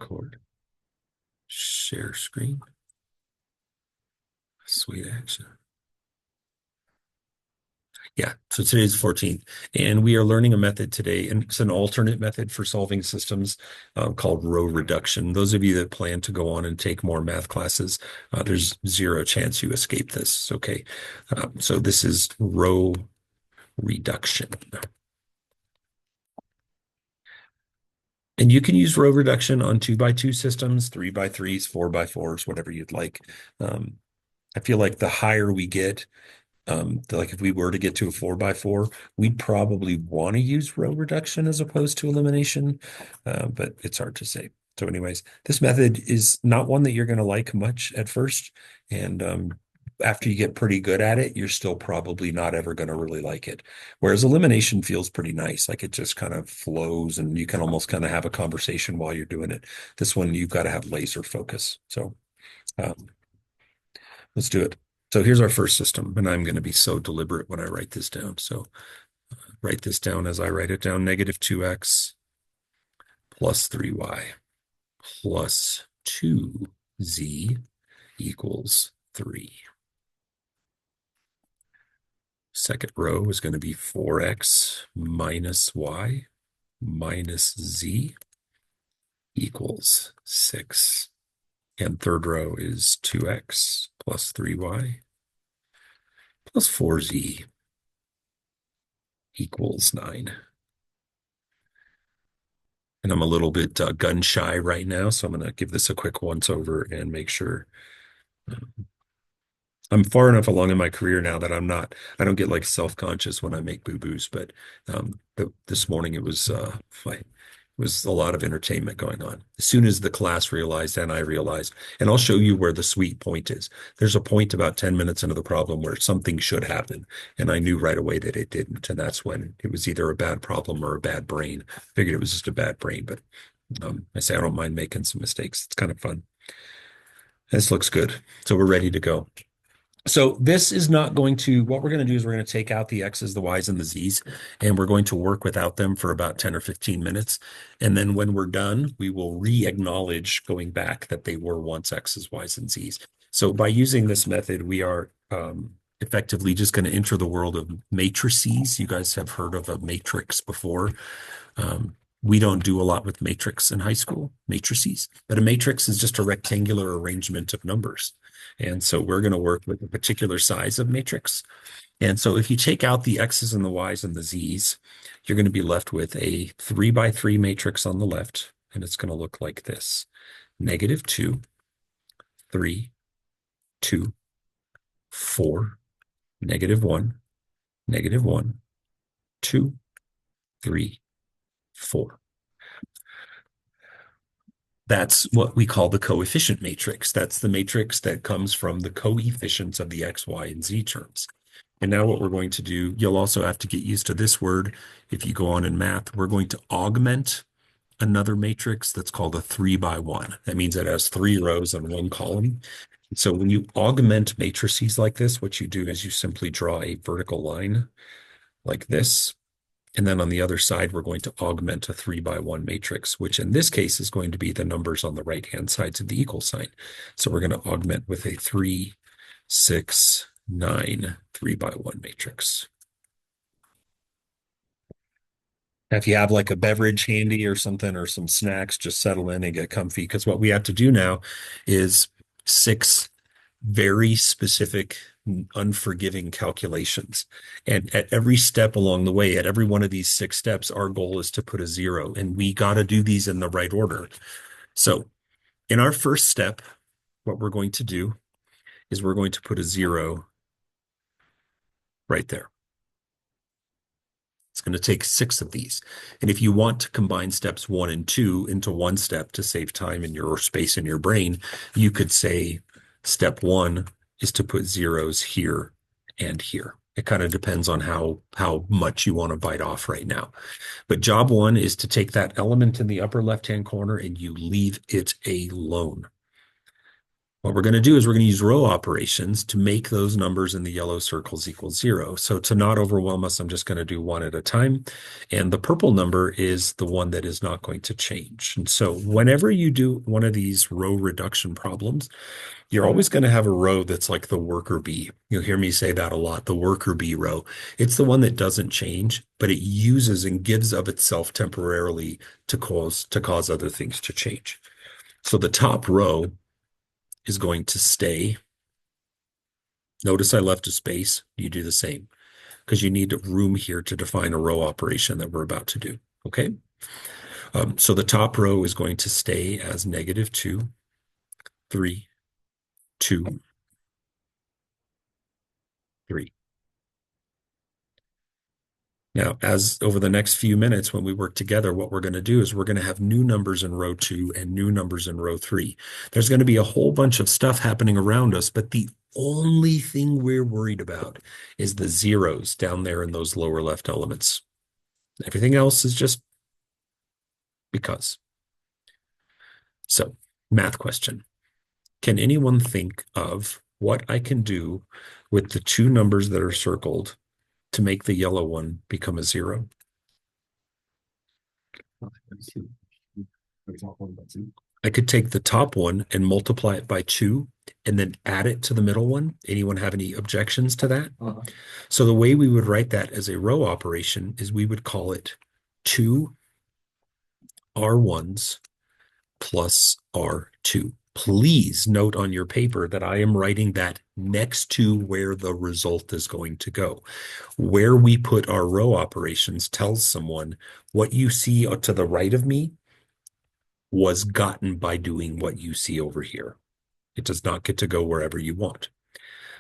record, share screen, sweet action. Yeah, so today's the 14th, and we are learning a method today, and it's an alternate method for solving systems called row reduction. Those of you that plan to go on and take more math classes, there's zero chance you escape this, okay? So this is row reduction. And you can use row reduction on 2x2 systems, 3x3s, 4x4s, whatever you'd like. I feel like the higher we get, like if we were to get to a 4x4, we'd probably want to use row reduction as opposed to elimination, but it's hard to say. So anyways, this method is not one that you're going to like much at first. And after you get pretty good at it, you're still probably not ever going to really like it. Whereas elimination feels pretty nice. Like it just kind of flows and you can almost kind of have a conversation while you're doing it. This one, you've got to have laser focus. So um, let's do it. So here's our first system, and I'm going to be so deliberate when I write this down. So write this down as I write it down. Negative 2x plus 3y plus 2z equals 3. Second row is going to be 4x minus y minus z equals 6. And third row is 2x plus 3y plus 4z equals 9. And I'm a little bit gun shy right now, so I'm going to give this a quick once over and make sure I'm far enough along in my career now that I don't get like self-conscious when I make boo-boos, but this morning it was a lot of entertainment going on. As soon as the class realized and I realized, and I'll show you where the sweet point is. There's a point about 10 minutes into the problem where something should happen, and I knew right away that it didn't, and that's when it was either a bad problem or a bad brain. I figured it was just a bad brain, but I say I don't mind making some mistakes. It's kind of fun. This looks good. So we're ready to go. So this is not going to, what we're going to do is we're going to take out the X's, the Y's, and the Z's, and we're going to work without them for about 10 or 15 minutes. And then when we're done, we will re-acknowledge going back that they were once X's, Y's, and Z's. So by using this method, we are effectively just going to enter the world of matrices. You guys have heard of a matrix before. We don't do a lot with matrix in high school, matrices, but a matrix is just a rectangular arrangement of numbers. And so we're going to work with a particular size of matrix. And so if you take out the X's and the Y's and the Z's, you're going to be left with a 3x3 matrix on the left. And it's going to look like this: negative 2, 3, 2, 4, negative 1, negative 1, 2, 3, 4. That's what we call the coefficient matrix. That's the matrix that comes from the coefficients of the X, Y, and Z terms. And now what we're going to do, you'll also have to get used to this word. If you go on in math, we're going to augment another matrix that's called a 3x1. That means it has 3 rows and 1 column. So when you augment matrices like this, what you do is you simply draw a vertical line like this. And then on the other side, we're going to augment a 3x1 matrix, which in this case is going to be the numbers on the right-hand sides of the equal sign. So we're going to augment with a 3, 6, 9, 3x1 matrix. Now, if you have like a beverage handy or something or some snacks, just settle in and get comfy, because what we have to do now is 6 very specific, unforgiving calculations. And at every step along the way, at every one of these 6 steps, our goal is to put a 0, and we got to do these in the right order. So in our first step, what we're going to do is we're going to put a 0 right there. It's going to take 6 of these. And if you want to combine steps 1 and 2 into one step to save time in your space in your brain, you could say step 1 is to put zeros here and here. It kind of depends on how much you want to bite off right now. But job 1 is to take that element in the upper left-hand corner and you leave it alone. What we're going to do is we're going to use row operations to make those numbers in the yellow circles equal 0. So to not overwhelm us, I'm just going to do one at a time. And the purple number is the one that is not going to change. And so whenever you do one of these row reduction problems, you're always going to have a row that's like the worker bee. You'll hear me say that a lot, the worker bee row. It's the one that doesn't change, but it uses and gives of itself temporarily to cause other things to change. So the top row is going to stay. Notice I left a space. You do the same because you need room here to define a row operation that we're about to do. Okay. So the top row is going to stay as -2, 3, 2, 3. Now, as over the next few minutes, when we work together, what we're going to do is we're going to have new numbers in row 2 and new numbers in row 3. There's going to be a whole bunch of stuff happening around us, but the only thing we're worried about is the zeros down there in those lower left elements. Everything else is just because. So, math question. Can anyone think of what I can do with the two numbers that are circled to make the yellow one become a 0? I could take the top one and multiply it by 2 and then add it to the middle one. Anyone have any objections to that? So the way we would write that as a row operation is we would call it 2 R1s plus R2. Please note on your paper that I am writing that next to where the result is going to go. Where we put our row operations tells someone what you see to the right of me was gotten by doing what you see over here. It does not get to go wherever you want.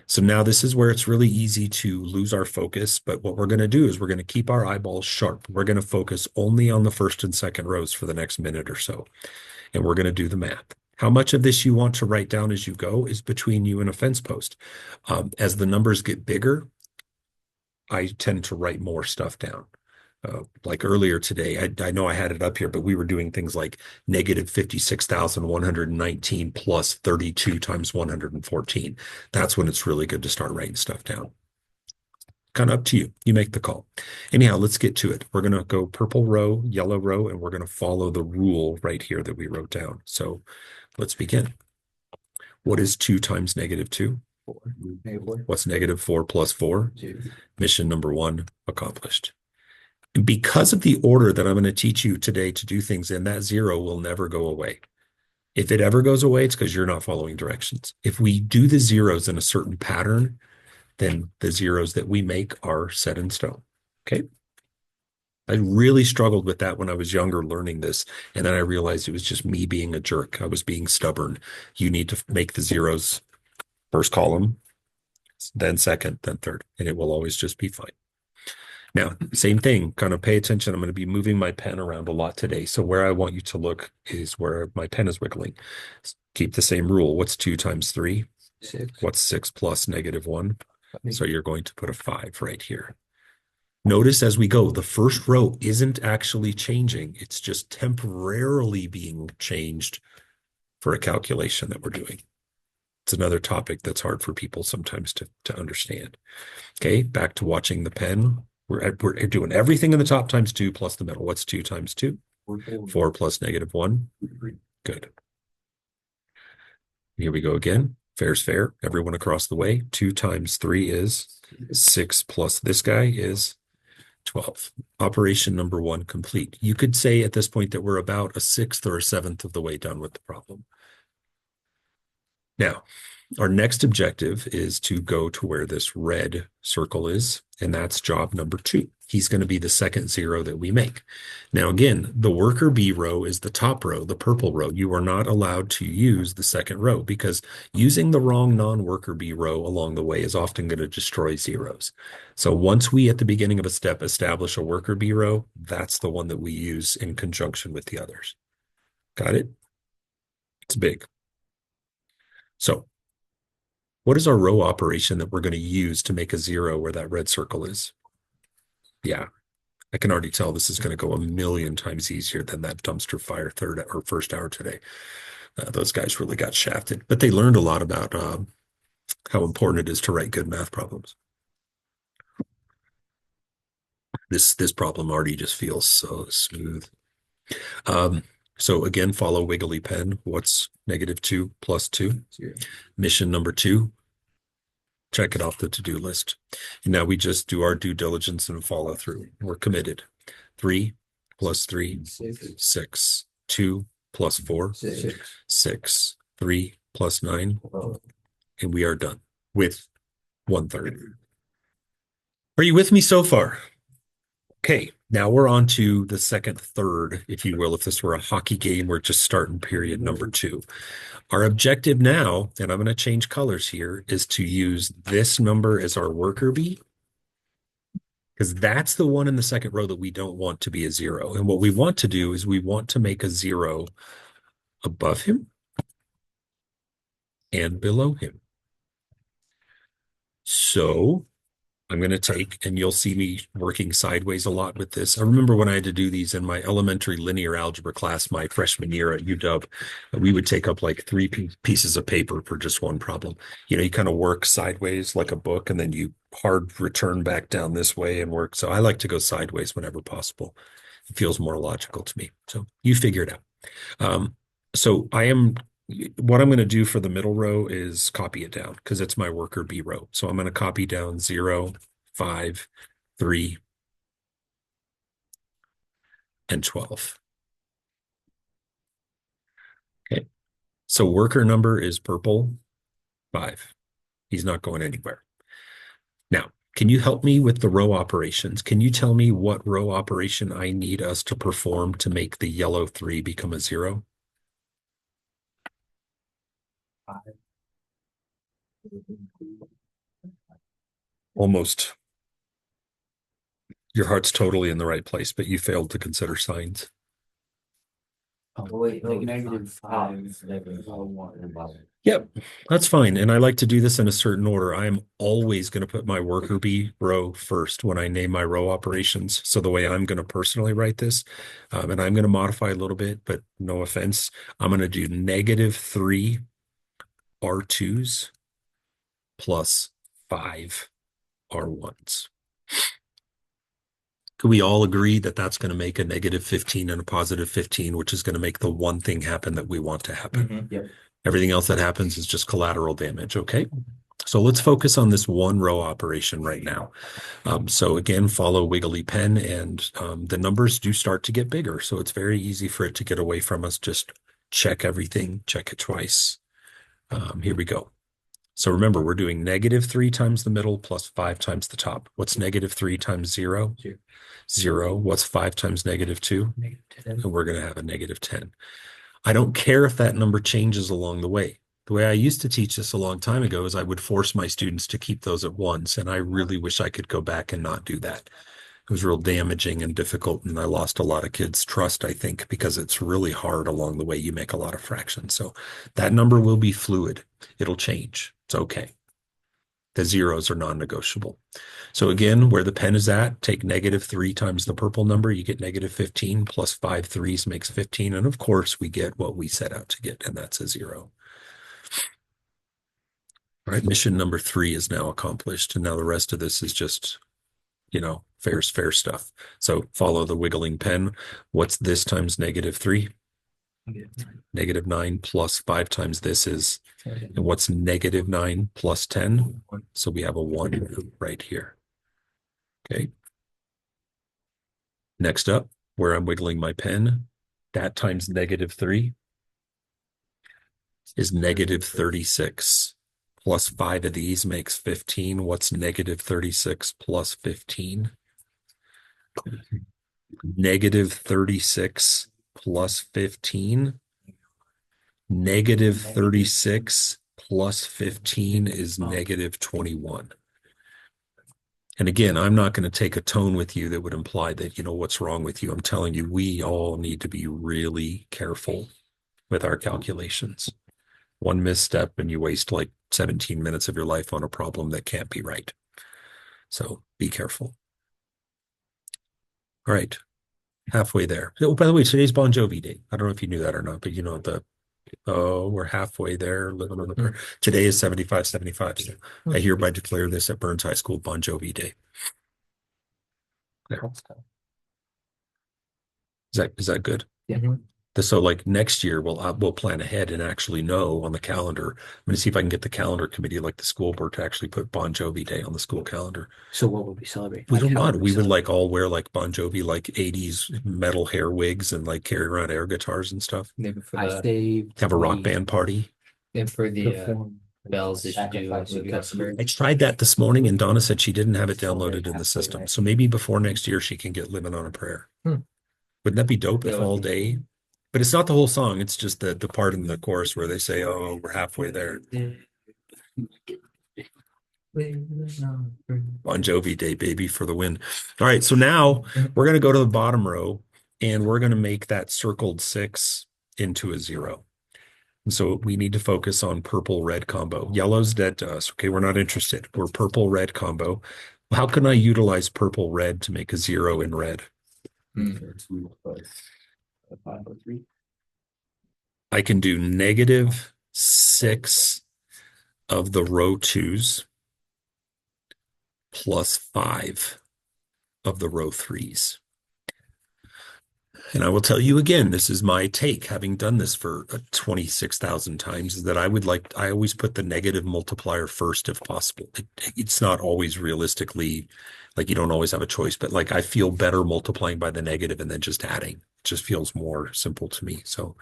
So now this is where it's really easy to lose our focus, but what we're going to do is we're going to keep our eyeballs sharp. We're going to focus only on the first and second rows for the next minute or so, and we're going to do the math. How much of this you want to write down as you go is between you and a fence post. As the numbers get bigger, I tend to write more stuff down. Like earlier today, I know I had it up here, but we were doing things like -56,119 plus 32 times 114. That's when it's really good to start writing stuff down. Kind of up to you. You make the call. Anyhow, let's get to it. We're going to go purple row, yellow row, and we're going to follow the rule right here that we wrote down. So let's begin. What is 2 times -2? 4. What's -4 plus 4? 2. Mission number 1 accomplished. And because of the order that I'm going to teach you today to do things in, that 0 will never go away. If it ever goes away, it's because you're not following directions. If we do the zeros in a certain pattern, then the zeros that we make are set in stone. Okay. I really struggled with that when I was younger learning this. And then I realized it was just me being a jerk. I was being stubborn. You need to make the zeros first column, then second, then third, and it will always just be fine. Now, same thing, kind of pay attention. I'm going to be moving my pen around a lot today. So where I want you to look is where my pen is wiggling. Keep the same rule. What's 2 times 3? 6. What's 6 plus -1? So you're going to put a 5 right here. Notice as we go, the first row isn't actually changing. It's just temporarily being changed for a calculation that we're doing. It's another topic that's hard for people sometimes to understand. Okay, back to watching the pen. We're doing everything in the top times 2 plus the middle. What's 2 times 2? 4 plus -1. Good. Here we go again. Fair's fair. Everyone across the way. 2 times 3 is 6 plus this guy is 12. Operation number 1 complete. You could say at this point that we're about a 6th or a 7th of the way done with the problem. Now, our next objective is to go to where this red circle is, and that's job number 2. He's going to be the second 0 that we make. Now, again, the worker bee row is the top row, the purple row. You are not allowed to use the second row because using the wrong non-worker bee row along the way is often going to destroy zeros. So once we, at the beginning of a step, establish a worker bee row, that's the one that we use in conjunction with the others. Got it? It's big. So what is our row operation that we're going to use to make a 0 where that red circle is? Yeah, I can already tell this is going to go a million times easier than that dumpster fire third or first hour today. Those guys really got shafted, but they learned a lot about how important it is to write good math problems. This problem already just feels so smooth. Um, so again, follow wiggly pen. What's -2 plus 2? 0. Mission number 2. Check it off the to-do list. And now we just do our due diligence and follow through. We're committed. 3 plus 3, 6. 2 plus 4, 6. 3 plus 9, and we are done with 1/3. Are you with me so far? Okay, now we're on to the second third, if you will. If this were a hockey game, we're just starting period number 2. Our objective now, and I'm going to change colors here, is to use this number as our worker bee, because that's the one in the second row that we don't want to be a 0. And what we want to do is we want to make a 0 above him and below him. So I'm going to take, and you'll see me working sideways a lot with this. I remember when I had to do these in my elementary linear algebra class, my freshman year at UW, we would take up like 3 pieces of paper for just one problem. You kind of work sideways like a book, and then you hard return back down this way and work. So I like to go sideways whenever possible. It feels more logical to me. So you figure it out. So what I'm going to do for the middle row is copy it down because it's my worker B row. So I'm going to copy down 0, 5, 3, and 12. Okay. So worker number is purple, 5. He's not going anywhere. Now, can you help me with the row operations? Can you tell me what row operation I need us to perform to make the yellow 3 become a 0? 5. Almost. Your heart's totally in the right place, but you failed to consider signs. Oh, wait, no, -5, -1. Yep, that's fine. And I like to do this in a certain order. I am always going to put my worker bee row first when I name my row operations. So the way I'm going to personally write this, and I'm going to modify a little bit, but no offense, I'm going to do -3 R2s plus 5 R1s. Can we all agree that that's going to make a -15 and a +15, which is going to make the one thing happen that we want to happen? Yep. Everything else that happens is just collateral damage. Okay. So let's focus on this one row operation right now. So again, follow wiggly pen, and the numbers do start to get bigger. So it's very easy for it to get away from us. Just check everything, check it twice. Here we go. So remember, we're doing -3 times the middle plus 5 times the top. What's -3 times 0? 0. What's 5 times -2? -10. And we're going to have a -10. I don't care if that number changes along the way. The way I used to teach this a long time ago is I would force my students to keep those at once, and I really wish I could go back and not do that. It was real damaging and difficult, and I lost a lot of kids' trust, I think, because it's really hard along the way. You make a lot of fractions. So that number will be fluid. It'll change. It's okay. The zeros are non-negotiable. So again, where the pen is at, take -3 times the purple number, you get -15 plus 5 threes makes 15. And of course, we get what we set out to get, and that's a 0. All right, mission number 3 is now accomplished. And now the rest of this is just, fair stuff. So follow the wiggling pen. What's this times -3? -9 plus 5 times this is, and what's -9 plus 10? So we have a 1 right here. Okay. Next up, where I'm wiggling my pen, that times -3 is -36. Plus 5 of these makes 15. What's -36 plus 15? -36 plus 15. -36 plus 15 is -21. And again, I'm not going to take a tone with you that would imply that, what's wrong with you. I'm telling you, we all need to be really careful with our calculations. One misstep and you waste like 17 minutes of your life on a problem that can't be right. So be careful. All right. Halfway there. Oh, by the way, today's Bon Jovi Day. I don't know if you knew that or not, but the Oh, we're halfway there, living on the prayer. Today is 75/75. So I hereby declare this at Burns High School Bon Jovi Day. There. Is that good? Yeah. So like next year, we'll plan ahead and actually know on the calendar. I'm going to see if I can get the calendar committee, like the school board, to actually put Bon Jovi Day on the school calendar. So what would we celebrate? We Like, don't how know. would We would celebrate? like all wear like Bon Jovi, like 80s metal hair wigs and like carry around air guitars and stuff. Maybe for I the saved Have a rock the band party. and for the form bells that you do as a customer. I tried that this morning and Donna said she didn't have it downloaded in the system. So maybe before next year she can get Living on a Prayer. Hmm. Wouldn't that be dope if That would all be day? But it's not the whole song. It's just the part in the chorus where they say, "Oh, we're halfway there." Bon Jovi Day, baby, for the win. All right, so now we're going to go to the bottom row and we're going to make that circled 6 into a 0. And so we need to focus on purple red combo. Yellow's dead to us. Okay, we're not interested. We're purple red combo. How can I utilize purple red to make a 0 in red? I can do -6 of the row 2s plus 5 of the row 3s. And I will tell you again, this is my take, having done this for 26,000 times, is that I always put the negative multiplier first if possible. It's not always realistically, like you don't always have a choice, but like I feel better multiplying by the negative and then just adding. It just feels more simple to me. So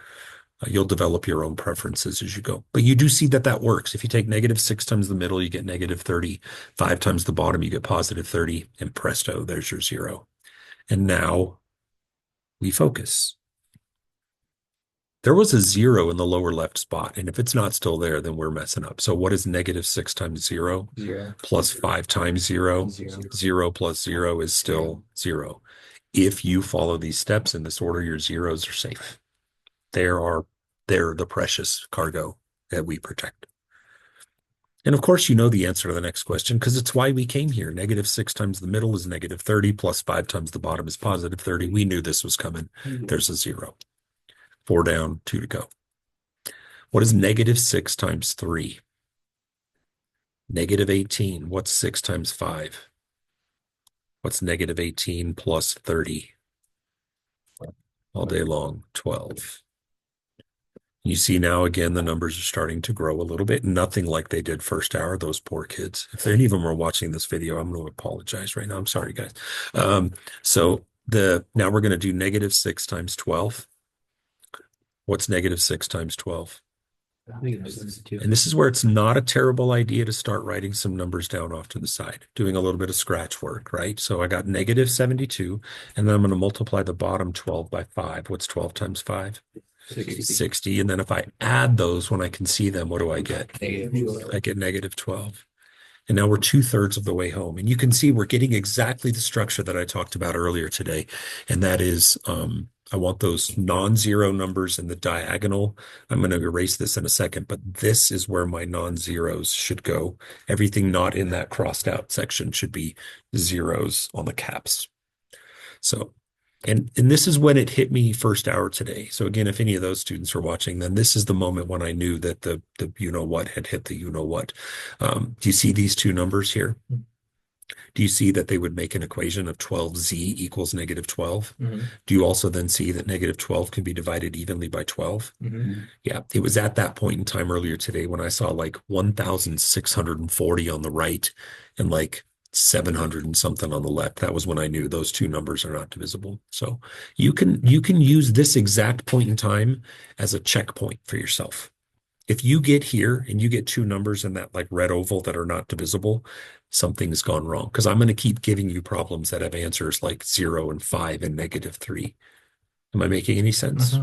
you'll develop your own preferences as you go. But you do see that that works. If you take -6 times the middle, you get -30. 5 times the bottom, you get +30. And presto, there's your 0. And now we focus. There was a 0 in the lower left spot, and if it's not still there, then we're messing up. So what is -6 times 0? 0. Plus 5 times 0? 0. 0 plus 0 is still 0. If you follow these steps in this order, your zeros are safe. They're the precious cargo that we protect. And of course, you know the answer to the next question because it's why we came here. -6 times the middle is -30, plus 5 times the bottom is +30. We knew this was coming. There's a 0. 4 down, 2 to go. What is -6 times 3? -18. What's 6 times 5? What's -18 plus 30? All day long, 12. You see now again, the numbers are starting to grow a little bit. Nothing like they did first hour, those poor kids. If any of them are watching this video, I'm going to apologize right now. I'm sorry, guys. So now we're going to do -6 times 12. What's -6 times 12? And this is where it's not a terrible idea to start writing some numbers down off to the side, doing a little bit of scratch work, right? So I got -72, and then I'm going to multiply the bottom 12 by 5. What's 12 times 5? 60. And then if I add those when I can see them, what do I get? I get -12. And now we're 2/3 of the way home. And you can see we're getting exactly the structure that I talked about earlier today. And that is, I want those non-zero numbers in the diagonal. I'm going to erase this in a second, but this is where my non-zeros should go. Everything not in that crossed out section should be zeros on the caps. So, and this is when it hit me first hour today. So again, if any of those students are watching, then this is the moment when I knew that the you know what had hit the you know what. Do you see these two numbers here? Do you see that they would make an equation of 12z equals -12? Do you also then see that -12 can be divided evenly by 12? Yeah, it was at that point in time earlier today when I saw like 1,640 on the right and like 700 and something on the left. That was when I knew those two numbers are not divisible. So you can use this exact point in time as a checkpoint for yourself. If you get here and you get two numbers in that like red oval that are not divisible, something's gone wrong. Because I'm going to keep giving you problems that have answers like 0 and 5 and -3. Am I making any sense?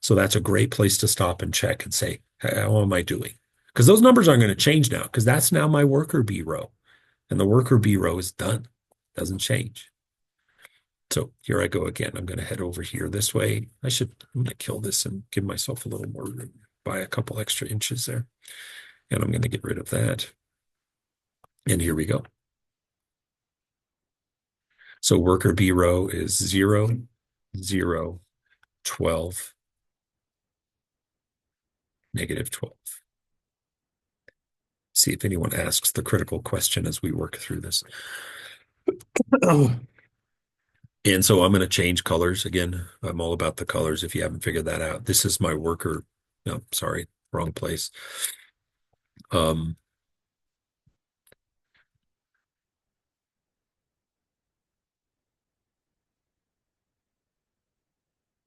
So that's a great place to stop and check and say, how am I doing? Because those numbers aren't going to change now, because that's now my worker B row. And the worker B row is done. Doesn't change. So here I go again. I'm going to head over here this way. I'm going to kill this and give myself a little more room by a couple extra inches there. And I'm going to get rid of that. And here we go. So worker B row is 0, 0, 12, negative 12. See if anyone asks the critical question as we work through this. And so I'm going to change colors again. I'm all about the colors if you haven't figured that out. This is my worker. No, sorry, wrong place.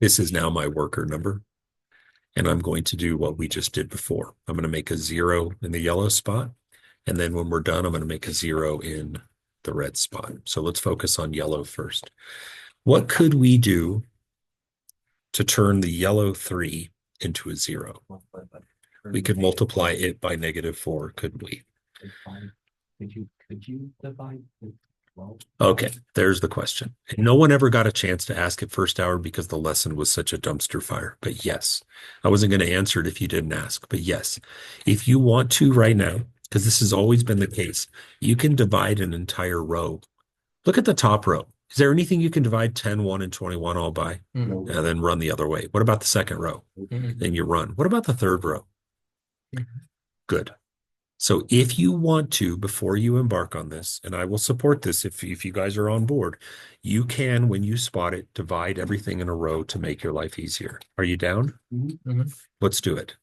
This is now my worker number. And I'm going to do what we just did before. I'm going to make a 0 in the yellow spot. And then when we're done, I'm going to make a 0 in the red spot. So let's focus on yellow first. What could we do to turn the yellow 3 into a 0? We could multiply it by -4, couldn't we? Could you divide the 12? Okay, there's the question. And no one ever got a chance to ask it first hour because the lesson was such a dumpster fire. But yes, I wasn't going to answer it if you didn't ask. But yes, if you want to right now, because this has always been the case, you can divide an entire row. Look at the top row. Is there anything you can divide 10, 1, and 21 all by? Mhm. And then run the other way. What about the second row? Mhm. Then you run. What about the third row? Mhm. Good. So if you want to, before you embark on this, and I will support this if you guys are on board, you can, when you spot it, divide everything in a row to make your life easier. Are you down? Mhm. Let's do it.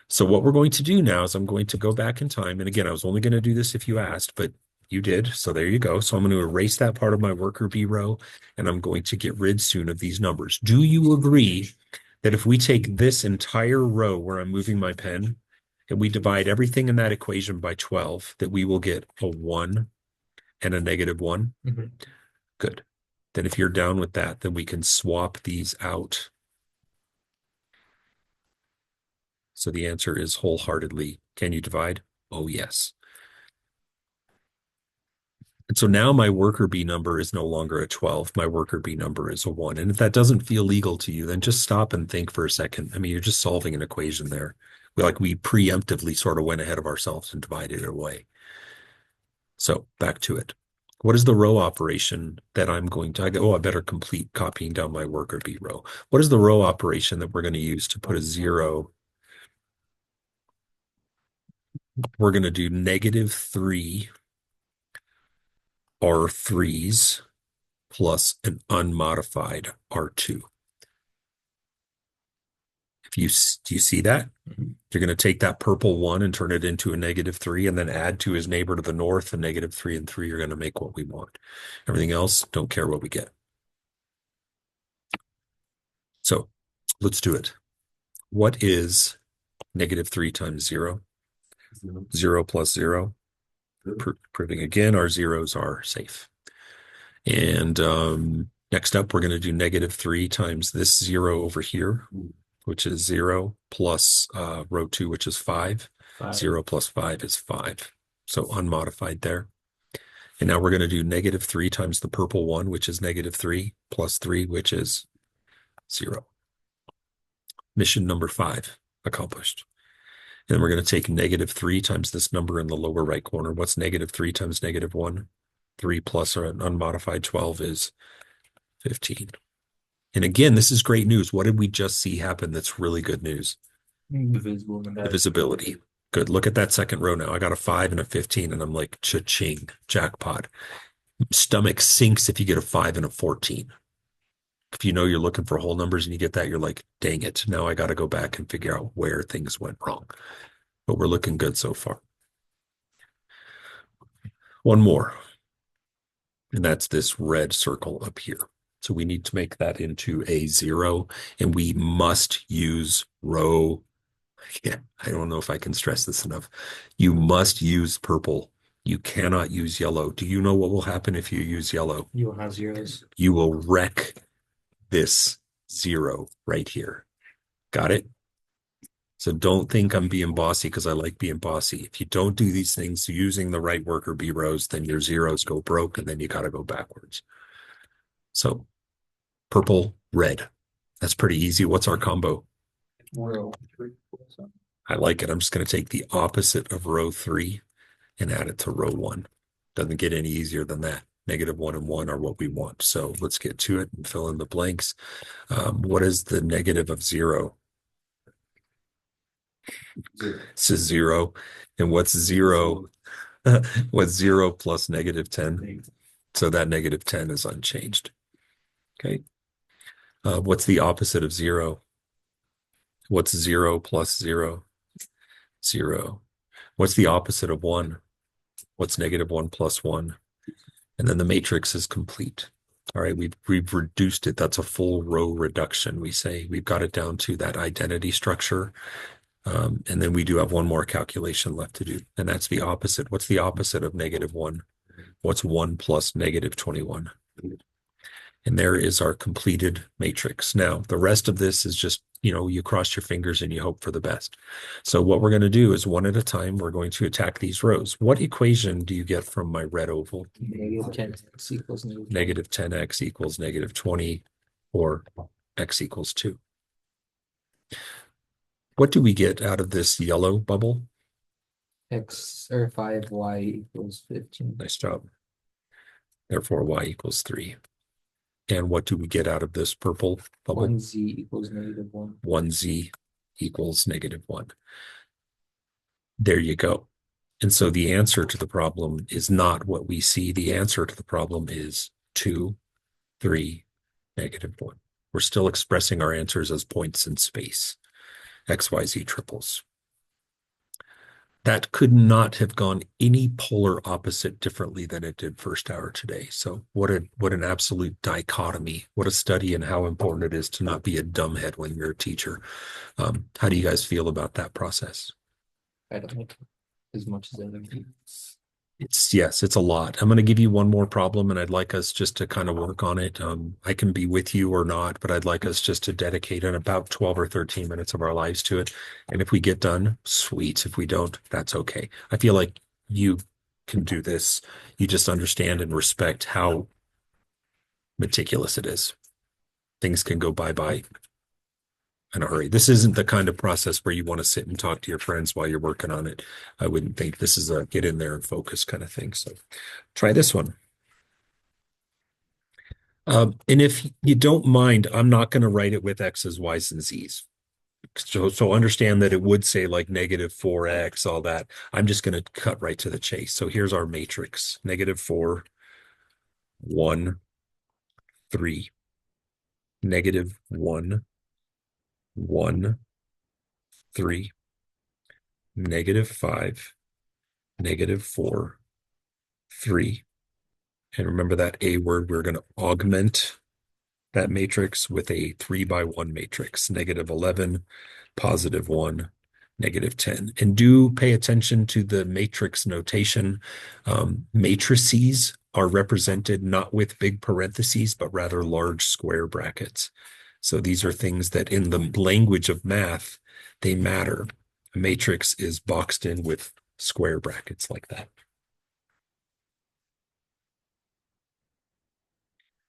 So what we're going to do now is I'm going to go back in time. And again, I was only going to do this if you asked, but you did. So there you go. So I'm going to erase that part of my worker bee row, and I'm going to get rid soon of these numbers. Do you agree that if we take this entire row where I'm moving my pen and we divide everything in that equation by 12, that we will get a 1 and a -1? Mhm. Good. Then if you're down with that, then we can swap these out. So the answer is wholeheartedly, can you divide? Oh, yes. And so now my worker bee number is no longer a 12. My worker bee number is a 1. And if that doesn't feel legal to you, then just stop and think for a second. I mean, you're just solving an equation there. We preemptively sort of went ahead of ourselves and divided it away. So back to it. What is the row operation that I'm going to, I better complete copying down my worker bee row. What is the row operation that we're going to use to put a 0? We're going to do -3 R3s plus an unmodified R2. Do you see that? Mhm. You're going to take that purple 1 and turn it into a -3 and then add to his neighbor to the north a -3 and 3. You're going to make what we want. Everything else, don't care what we get. So let's do it. What is -3 times 0? 0 plus 0. Proving again, our zeros are safe. And next up, we're going to do -3 times this 0 over here, which is 0 plus row 2, which is 5. 0 plus 5 is 5. So unmodified there. And now we're going to do -3 times the purple 1, which is -3, plus 3, which is 0. Mission number 5 accomplished. And then we're going to take -3 times this number in the lower right corner. What's -3 times -1? 3 plus an unmodified 12 is 15. And again, this is great news. What did we just see happen that's really good news? Divisibility. Good. Look at that second row now. I got a 5 and a 15, and I'm like, cha-ching, jackpot. Stomach sinks if you get a 5 and a 14. If you know you're looking for whole numbers and you get that, you're like, dang it. Now I got to go back and figure out where things went wrong. But we're looking good so far. One more. And that's this red circle up here. So we need to make that into a 0, and we must use row. Yeah, I don't know if I can stress this enough. You must use purple. You cannot use yellow. Do you know what will happen if you use yellow? You will have zeros. You will wreck this 0 right here. Got it? So don't think I'm being bossy because I like being bossy. If you don't do these things using the right worker bee rows, then your zeros go broke and then you got to go backwards. So purple, red. That's pretty easy. What's our combo? I like it. I'm just going to take the opposite of row 3 and add it to row 1. Doesn't get any easier than that. -1 and 1 are what we want. So let's get to it and fill in the blanks. What is the negative of 0? Zero. It's just zero. And what's zero? What's zero plus negative 10? So that negative 10 is unchanged. Okay. What's the opposite of zero? What's zero plus zero? Zero. What's the opposite of one? What's negative one plus one? And then the matrix is complete. All right, we've reduced it. That's a full row reduction. We say we've got it down to that identity structure. And then we do have one more calculation left to do, and that's the opposite. What's the opposite of negative one? What's one plus negative 21? And there is our completed matrix. Now, the rest of this is just, you cross your fingers and you hope for the best. So what we're going to do is one at a time, we're going to attack these rows. What equation do you get from my red oval? Negative 10x equals Negative 10x equals negative 20, or x equals 2. What do we get out of this yellow bubble? x or 5y equals 15. Nice job. Therefore, y equals 3. And what do we get out of this purple bubble? 1z equals negative 1. 1z equals negative 1. There you go. And so the answer to the problem is not what we see. The answer to the problem is 2, 3, negative 1. We're still expressing our answers as points in space. X, Y, Z triples. That could not have gone any polar opposite differently than it did first hour today. So what an absolute dichotomy. What a study in how important it is to not be a dumbhead when you're a teacher. How do you guys feel about that process? I don't like it as much as other people. It's a lot. I'm going to give you one more problem, and I'd like us just to kind of work on it. I can be with you or not, but I'd like us just to dedicate about 12 or 13 minutes of our lives to it. And if we get done, sweet. If we don't, that's okay. I feel like you can do this. You just understand and respect how meticulous it is. Things can go bye-bye in a hurry. This isn't the kind of process where you want to sit and talk to your friends while you're working on it. I wouldn't think this is a get in there and focus kind of thing. So try this one. And if you don't mind, I'm not going to write it with X's, Y's, and Z's. So understand that it would say like negative 4x, all that. I'm just going to cut right to the chase. So here's our matrix. Negative 4, 1, 3. Negative 1, 1, 3, negative 5, negative 4, 3. And remember that A word, we're going to augment that matrix with a 3 by 1 matrix, negative 11, positive 1, negative 10. And do pay attention to the matrix notation. Matrices are represented not with big parentheses, but rather large square brackets. So these are things that in the language of math, they matter. A matrix is boxed in with square brackets like that.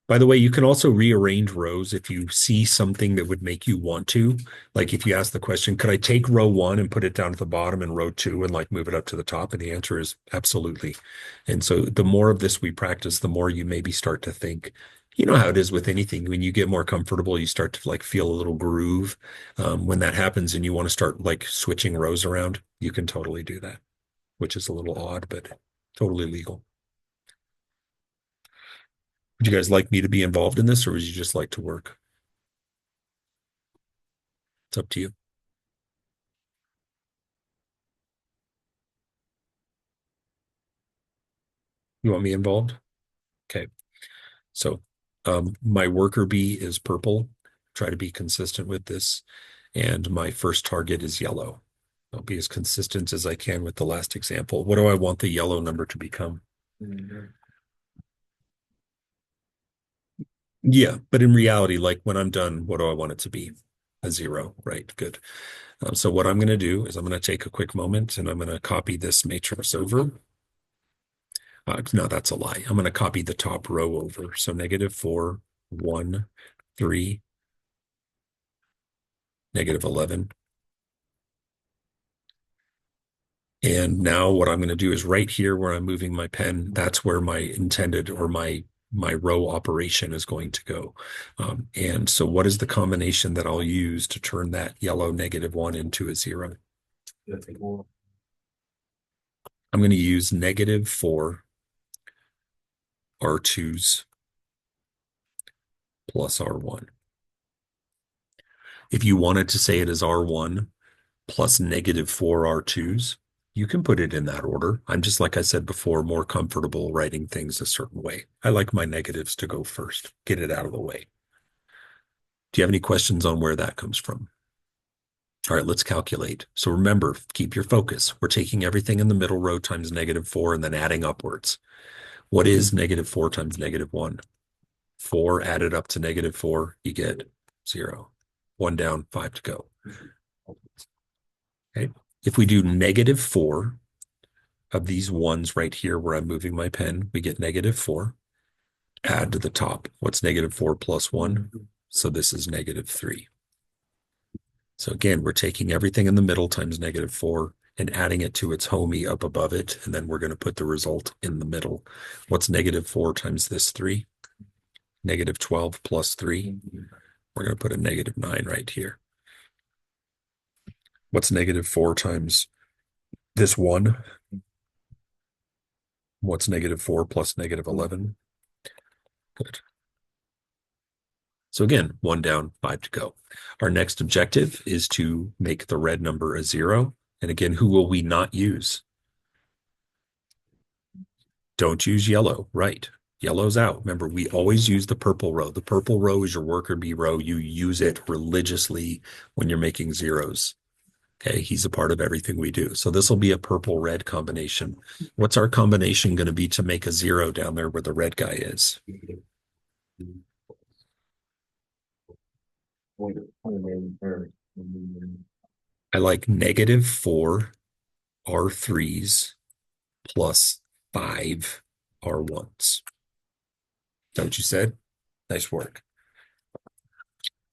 By the way, you can also rearrange rows if you see something that would make you want to. Like if you ask the question, could I take row 1 and put it down to the bottom and row 2 and like move it up to the top? And the answer is absolutely. And so the more of this we practice, the more you maybe start to think, you know how it is with anything. When you get more comfortable, you start to like feel a little groove. When that happens and you want to start like switching rows around, you can totally do that, which is a little odd, but totally legal. Would you guys like me to be involved in this, or would you just like to work? It's up to you. You want me involved? Okay. So my worker bee is purple. Try to be consistent with this. And my first target is yellow. I'll be as consistent as I can with the last example. What do I want the yellow number to become? Yeah, but in reality, like when I'm done, what do I want it to be? A 0, right? Good. So what I'm going to do is I'm going to take a quick moment and I'm going to copy this matrix over. No, that's a lie. I'm going to copy the top row over. So negative 4, 1, 3, negative 11. And now what I'm going to do is right here where I'm moving my pen, that's where my intended or my row operation is going to go. And so what is the combination that I'll use to turn that yellow negative 1 into a 0? I'm going to use -4 R2s plus R1. If you wanted to say it as R1 plus -4 R2s, you can put it in that order. I'm just, like I said before, more comfortable writing things a certain way. I like my negatives to go first, get it out of the way. Do you have any questions on where that comes from? All right, let's calculate. So remember, keep your focus. We're taking everything in the middle row times -4 and then adding upwards. What is -4 times -1? 4 added up to -4, you get 0. 1 down, 5 to go. Okay. If we do -4 of these ones right here where I'm moving my pen, we get -4. Add to the top. What's -4 plus 1? So this is -3. So again, we're taking everything in the middle times -4 and adding it to its homie up above it, and then we're going to put the result in the middle. What's -4 times this 3? -12 plus 3. We're going to put a -9 right here. What's -4 times this 1? What's -4 plus -11? Good. So again, 1 down, 5 to go. Our next objective is to make the red number a 0. And again, who will we not use? Don't use yellow, right? Yellow's out. Remember, we always use the purple row. The purple row is your worker bee row. You use it religiously when you're making zeros. Okay, he's a part of everything we do. So this will be a purple-red combination. What's our combination going to be to make a 0 down there where the red guy is? I like -4 R3s plus 5 R1s. Is that what you said? Nice work.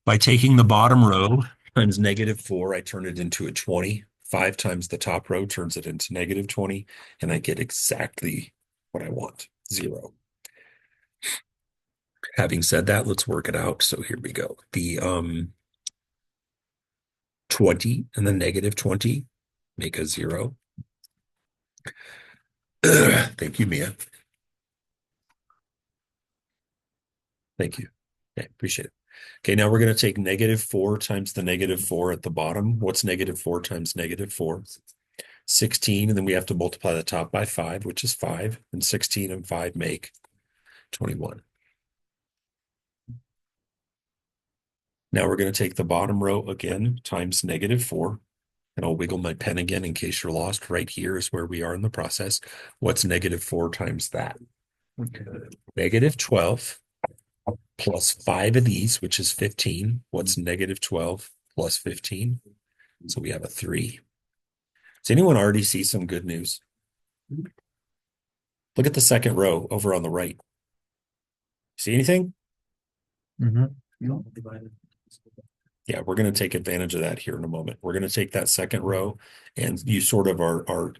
By taking the bottom row times -4, I turn it into a 20. 5 times the top row turns it into -20, and I get exactly what I want, 0. Having said that, let's work it out. So here we go. The 20 and the -20 make a 0. Thank you, Mia. Thank you. Okay, appreciate it. Okay, now we're going to take -4 times the -4 at the bottom. What's -4 times -4? 16, and then we have to multiply the top by 5, which is 5, and 16 and 5 make 21. Now we're going to take the bottom row again times -4, and I'll wiggle my pen again in case you're lost. Right here is where we are in the process. What's -4 times that? -12 plus 5 of these, which is 15. What's -12 plus 15? So we have a 3. Does anyone already see some good news? Look at the second row over on the right. See anything? Yeah, we're going to take advantage of that here in a moment. We're going to take that second row, and you sort of are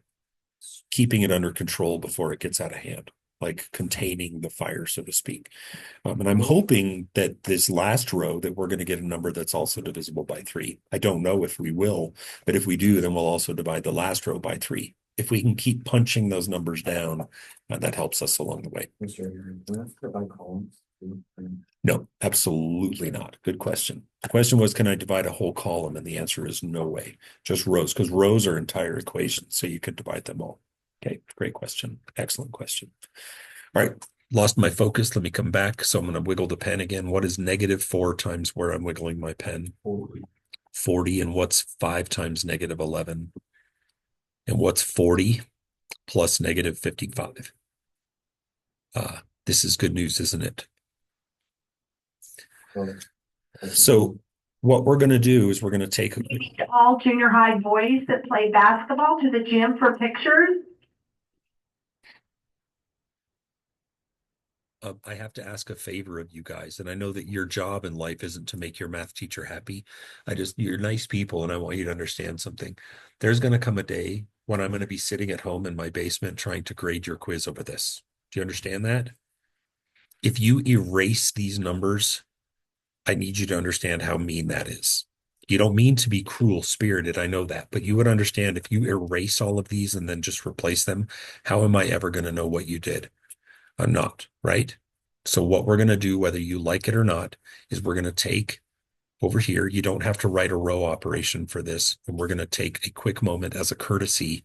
keeping it under control before it gets out of hand, like containing the fire, so to speak. And I'm hoping that this last row that we're going to get a number that's also divisible by 3. I don't know if we will, but if we do, then we'll also divide the last row by 3. If we can keep punching those numbers down, that helps us along the way. No, absolutely not. Good question. The question was, can I divide a whole column? And the answer is no way. Just rows, because rows are entire equations, so you could divide them all. Okay, great question. Excellent question. All right, lost my focus. Let me come back. So I'm going to wiggle the pen again. What is -4 times where I'm wiggling my pen? 40. And what's 5 times -11? And what's 40 plus -55? This is good news, isn't it? So what we're going to do is we're going to take all junior high boys that play basketball to the gym for pictures. I have to ask a favor of you guys, and I know that your job in life isn't to make your math teacher happy. You're nice people, and I want you to understand something. There's going to come a day when I'm going to be sitting at home in my basement trying to grade your quiz over this. Do you understand that? If you erase these numbers, I need you to understand how mean that is. You don't mean to be cruel spirited. I know that, but you would understand if you erase all of these and then just replace them, how am I ever going to know what you did? I'm not, right? So what we're going to do, whether you like it or not, is we're going to take over here. You don't have to write a row operation for this. And we're going to take a quick moment as a courtesy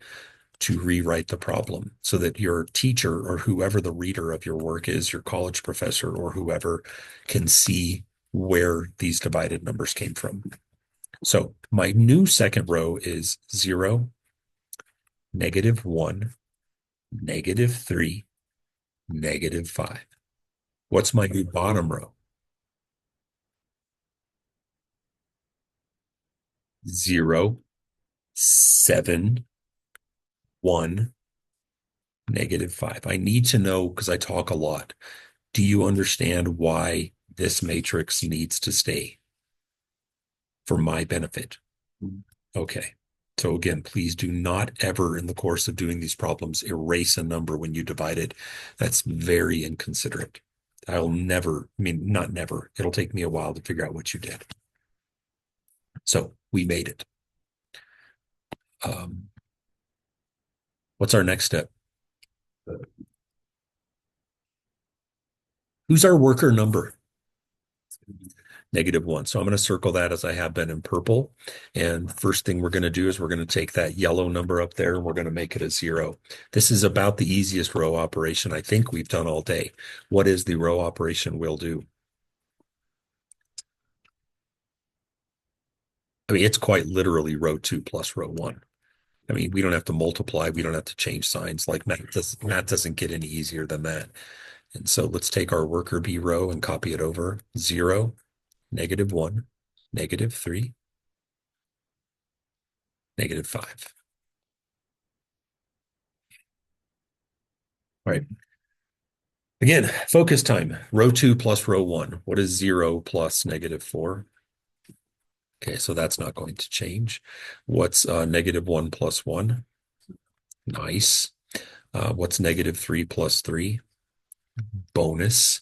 to rewrite the problem so that your teacher or whoever the reader of your work is, your college professor or whoever, can see where these divided numbers came from. So my new second row is 0, -1, -3, -5. What's my new bottom row? 0, 7, 1, -5. I need to know because I talk a lot. Do you understand why this matrix needs to stay for my benefit? Okay. So again, please do not ever in the course of doing these problems erase a number when you divide it. That's very inconsiderate. I'll never, I mean, not never. It'll take me a while to figure out what you did. So we made it. What's our next step? Who's our worker number? -1. So I'm going to circle that as I have been in purple. And first thing we're going to do is we're going to take that yellow number up there and we're going to make it a 0. This is about the easiest row operation I think we've done all day. What is the row operation we'll do? I mean, it's quite literally row 2 plus row 1. I mean, we don't have to multiply. We don't have to change signs. Like math doesn't get any easier than that. And so let's take our worker B row and copy it over. 0, -1, -3, -5. All right. Again, focus time. Row 2 plus row 1. What is 0 plus -4? Okay, so that's not going to change. What's -1 plus 1? Nice. What's -3 plus 3? Bonus.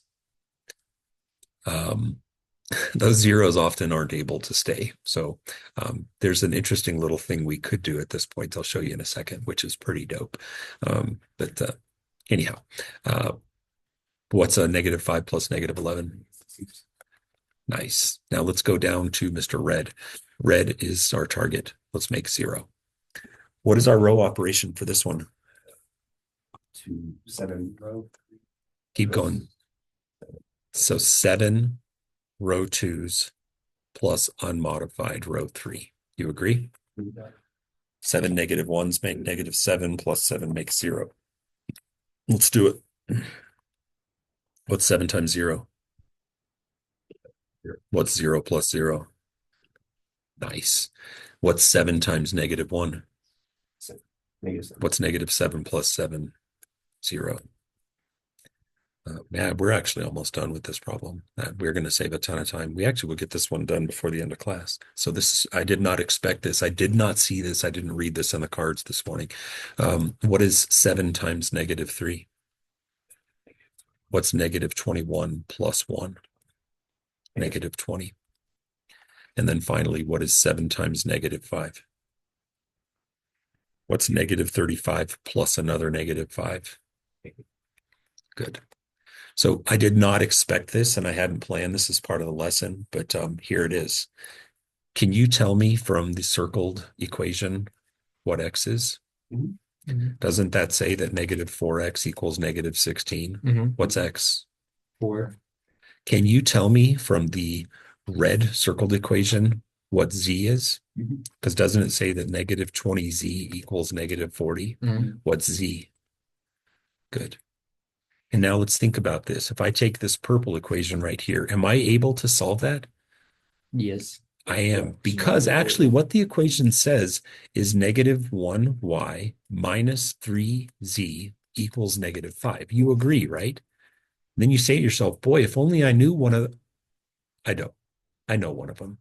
Those zeros often aren't able to stay. So there's an interesting little thing we could do at this point. I'll show you in a second, which is pretty dope. But anyhow, what's a -5 plus -11? Nice. Now let's go down to Mr. Red. Red is our target. Let's make 0. What is our row operation for this one? 2, 7 row. Keep going. So 7 row 2s plus unmodified row 3. You agree? 7 -1s make -7 plus 7 makes 0. Let's do it. What's 7 times 0? What's 0 plus 0? Nice. What's 7 times -1? -7. What's -7 plus 7? 0. Man, we're actually almost done with this problem. We're going to save a ton of time. We actually will get this one done before the end of class. So I did not expect this. I did not see this. I didn't read this on the cards this morning. What is 7 times -3? What's -21 plus 1? -20. And then finally, what is 7 times -5? What's -35 plus another -5? Good. So I did not expect this and I hadn't planned this as part of the lesson, but here it is. Can you tell me from the circled equation what x is? Doesn't that say that -4x equals -16? What's x? 4. Can you tell me from the red circled equation what z is? Because doesn't it say that -20z equals -40? What's z? Good. And now let's think about this. If I take this purple equation right here, am I able to solve that? Yes. I am, because actually what the equation says is -1y minus 3z equals -5. You agree, right? Then you say to yourself, boy, if only I knew one of I know one of them.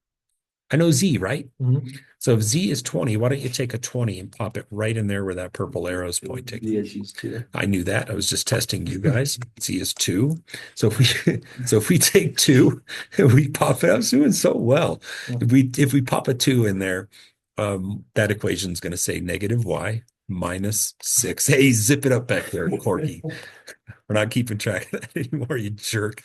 I know Z, right? Mhm. So if Z is 20, why don't you take a 20 and pop it right in there where that purple arrow is pointing? The issues too. I knew that. I was just testing you guys. Z is 2. So if we take 2 and we pop it, I was doing so well. If we pop a 2 in there, that equation is going to say negative y minus 6. Hey, zip it up back there, Corky. We're not keeping track of that anymore, you jerk.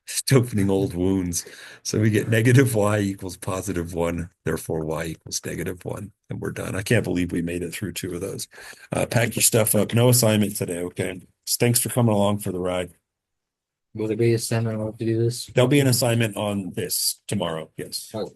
Just opening old wounds. So we get negative y equals positive 1, therefore y equals negative 1, and we're done. I can't believe we made it through 2 of those. Pack your stuff up. No assignment today, okay? Thanks for coming along for the ride. Will there be a seminar on what to do this? There'll be an assignment on this tomorrow, yes. Oh.